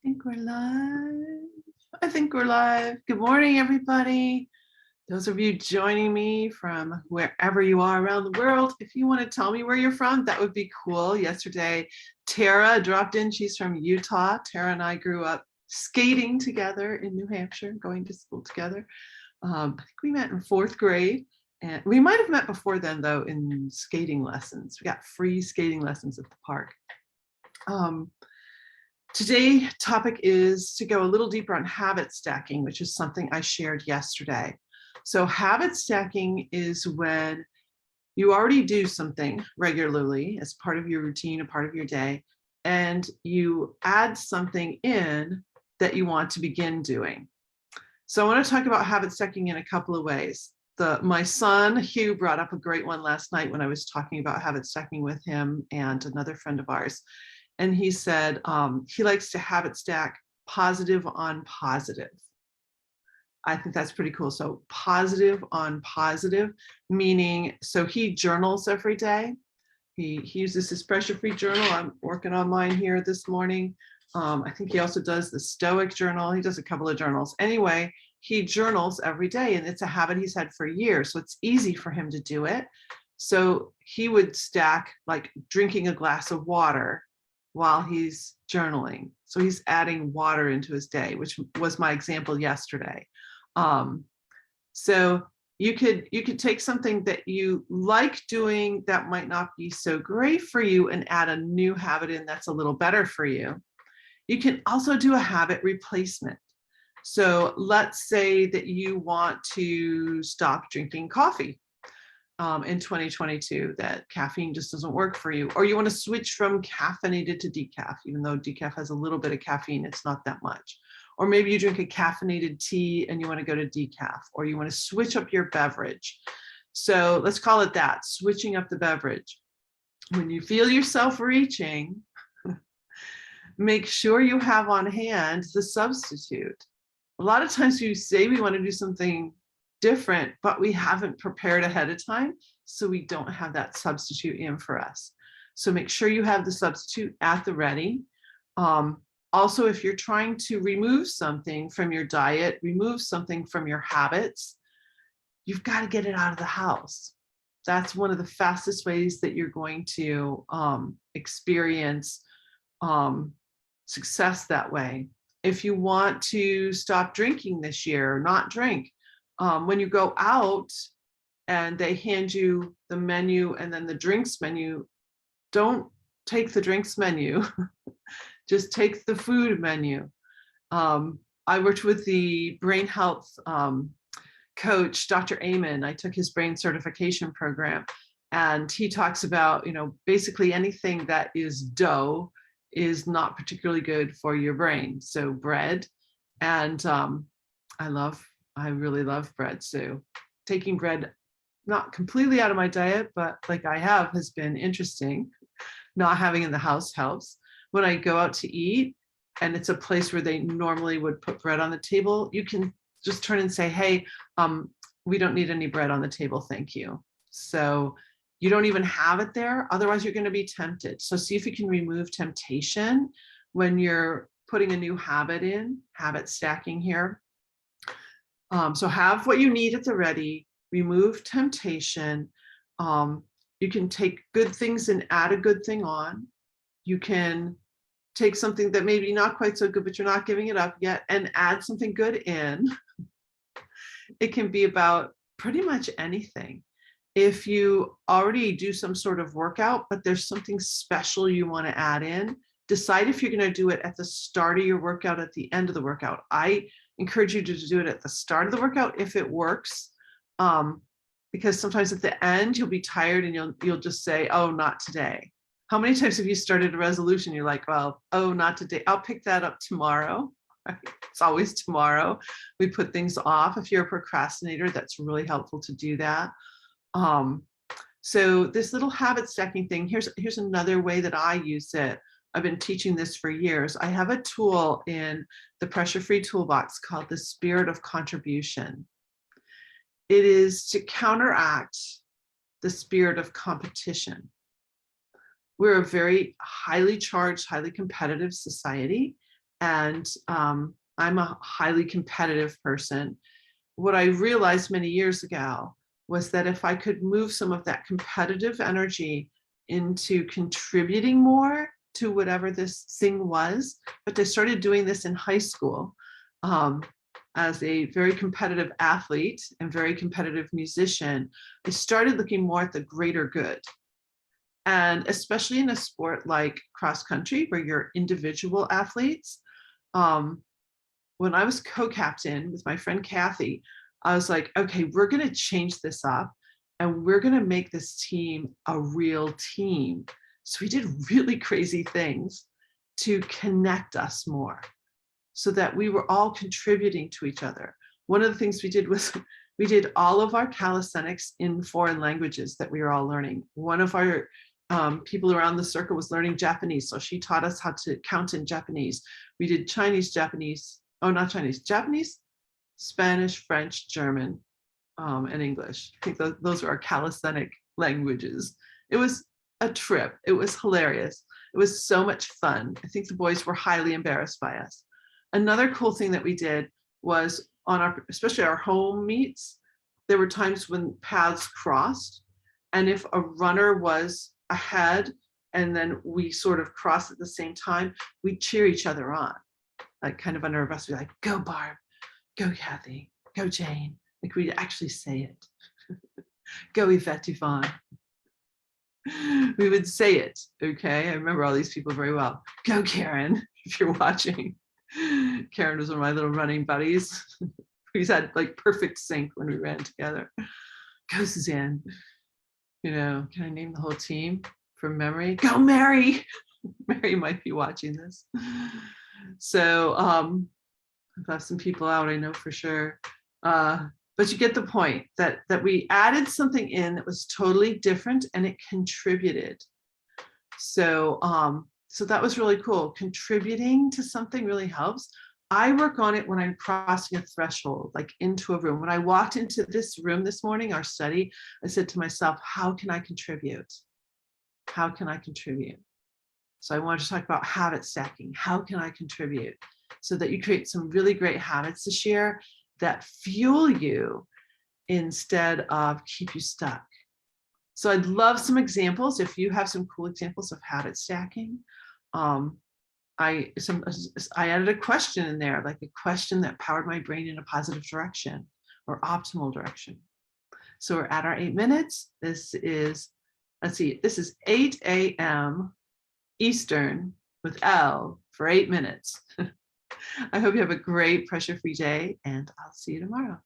Think we're live. I think we're live. Good morning, everybody. Those of you joining me from wherever you are around the world, if you want to tell me where you're from, that would be cool. Yesterday, Tara dropped in. She's from Utah. Tara and I grew up skating together in New Hampshire, going to school together. I think we met in fourth grade. And we might have met before then, though, in skating lessons. We got free skating lessons at the park. Today topic is to go a little deeper on habit stacking, which is something I shared yesterday. So habit stacking is when you already do something regularly as part of your routine, a part of your day, and you add something in that you want to begin doing. So I want to talk about habit stacking in a couple of ways. My son, Hugh, brought up a great one last night when I was talking about habit stacking with him and another friend of ours. And he said he likes to habit stack positive on positive. I think that's pretty cool. So positive on positive, meaning, so he journals every day. He uses his pressure-free journal. I'm working on mine here this morning. I think he also does the Stoic journal. He does a couple of journals. Anyway, he journals every day, and it's a habit he's had for years. So it's easy for him to do it. So he would stack like drinking a glass of water while he's journaling. So he's adding water into his day, which was my example yesterday. So you could take something that you like doing that might not be so great for you and add a new habit in that's a little better for you. You can also do a habit replacement. So let's say that you want to stop drinking coffee. In 2022, that caffeine just doesn't work for you, or you want to switch from caffeinated to decaf, even though decaf has a little bit of caffeine, it's not that much. Or maybe you drink a caffeinated tea and you want to go to decaf, or you want to switch up your beverage. So let's call it that, switching up the beverage. When you feel yourself reaching, make sure you have on hand the substitute. A lot of times we say we want to do something different, but we haven't prepared ahead of time, so we don't have that substitute in for us. So make sure you have the substitute at the ready. Also, if you're trying to remove something from your diet, remove something from your habits, you've got to get it out of the house. That's one of the fastest ways that you're going to experience success that way. If you want to stop drinking this year, not drink, when you go out and they hand you the menu and then the drinks menu, don't take the drinks menu, just take the food menu. I worked with the brain health coach, Dr. Amen. I took his brain certification program, and he talks about, basically anything that is dough is not particularly good for your brain. So bread, and I really love bread. So taking bread, not completely out of my diet, but like I have, has been interesting. Not having in the house helps. When I go out to eat and it's a place where they normally would put bread on the table, you can just turn and say, hey, we don't need any bread on the table, thank you. So you don't even have it there. Otherwise, you're going to be tempted. So see if you can remove temptation when you're putting a new habit in, habit stacking here. So have what you need at the ready, remove temptation. You can take good things and add a good thing on. You can take something that maybe not quite so good, but you're not giving it up yet, and add something good in. It can be about pretty much anything. If you already do some sort of workout, but there's something special you want to add in, decide if you're going to do it at the start of your workout, at the end of the workout. I encourage you to do it at the start of the workout if it works, because sometimes at the end you'll be tired and you'll just say, oh, not today. How many times have you started a resolution? You're like, well, oh, not today. I'll pick that up tomorrow. Right? It's always tomorrow. We put things off. If you're a procrastinator, that's really helpful to do that. So this little habit stacking thing, here's another way that I use it. I've been teaching this for years. I have a tool in the pressure-free toolbox called the spirit of contribution. It is to counteract the spirit of competition. We're a very highly charged, highly competitive society, And I'm a highly competitive person. What I realized many years ago was that if I could move some of that competitive energy into contributing more to whatever this thing was, but I started doing this in high school as a very competitive athlete and very competitive musician. I started looking more at the greater good. And especially in a sport like cross country, where you're individual athletes, when I was co-captain with my friend Kathy, I was like, okay, we're going to change this up and we're going to make this team a real team. So we did really crazy things to connect us more so that we were all contributing to each other. One of the things we did was we did all of our calisthenics in foreign languages that we were all learning. One of our people around the circle was learning Japanese, so she taught us how to count in Japanese. We did Chinese, Japanese, not Chinese, Japanese, Spanish, French, German, and English. I think those are our calisthenic languages. It was a trip. It was hilarious. It was so much fun. I think the boys were highly embarrassed by us. Another cool thing that we did was on especially our home meets, there were times when paths crossed, and if a runner was ahead and then we sort of crossed at the same time, we'd cheer each other on, like kind of under our breath, we'd be like, go Barb, go Kathy, go Jane. Like we'd actually say it. Go Yvette Yvonne. We would say it, okay? I remember all these people very well. Go Karen, if you're watching. Karen was one of my little running buddies. We had like perfect sync when we ran together. Go Suzanne. You know, can I name the whole team from memory? Go Mary. Mary might be watching this. So I've left some people out, I know for sure. But you get the point that we added something in that was totally different and it contributed. So so that was really cool. Contributing to something really helps. I work on it when I'm crossing a threshold, like into a room. When I walked into this room this morning, our study, I said to myself, how can I contribute? How can I contribute? So I wanted to talk about habit stacking. How can I contribute? So that you create some really great habits this year that fuel you instead of keep you stuck. So I'd love some examples. If you have some cool examples of habit stacking, I added a question in there, like a question that powered my brain in a positive direction or optimal direction. So we're at our 8 minutes. This is, let's see, this is 8 a.m. Eastern with Elle for 8 minutes. I hope you have a great pressure-free day, and I'll see you tomorrow.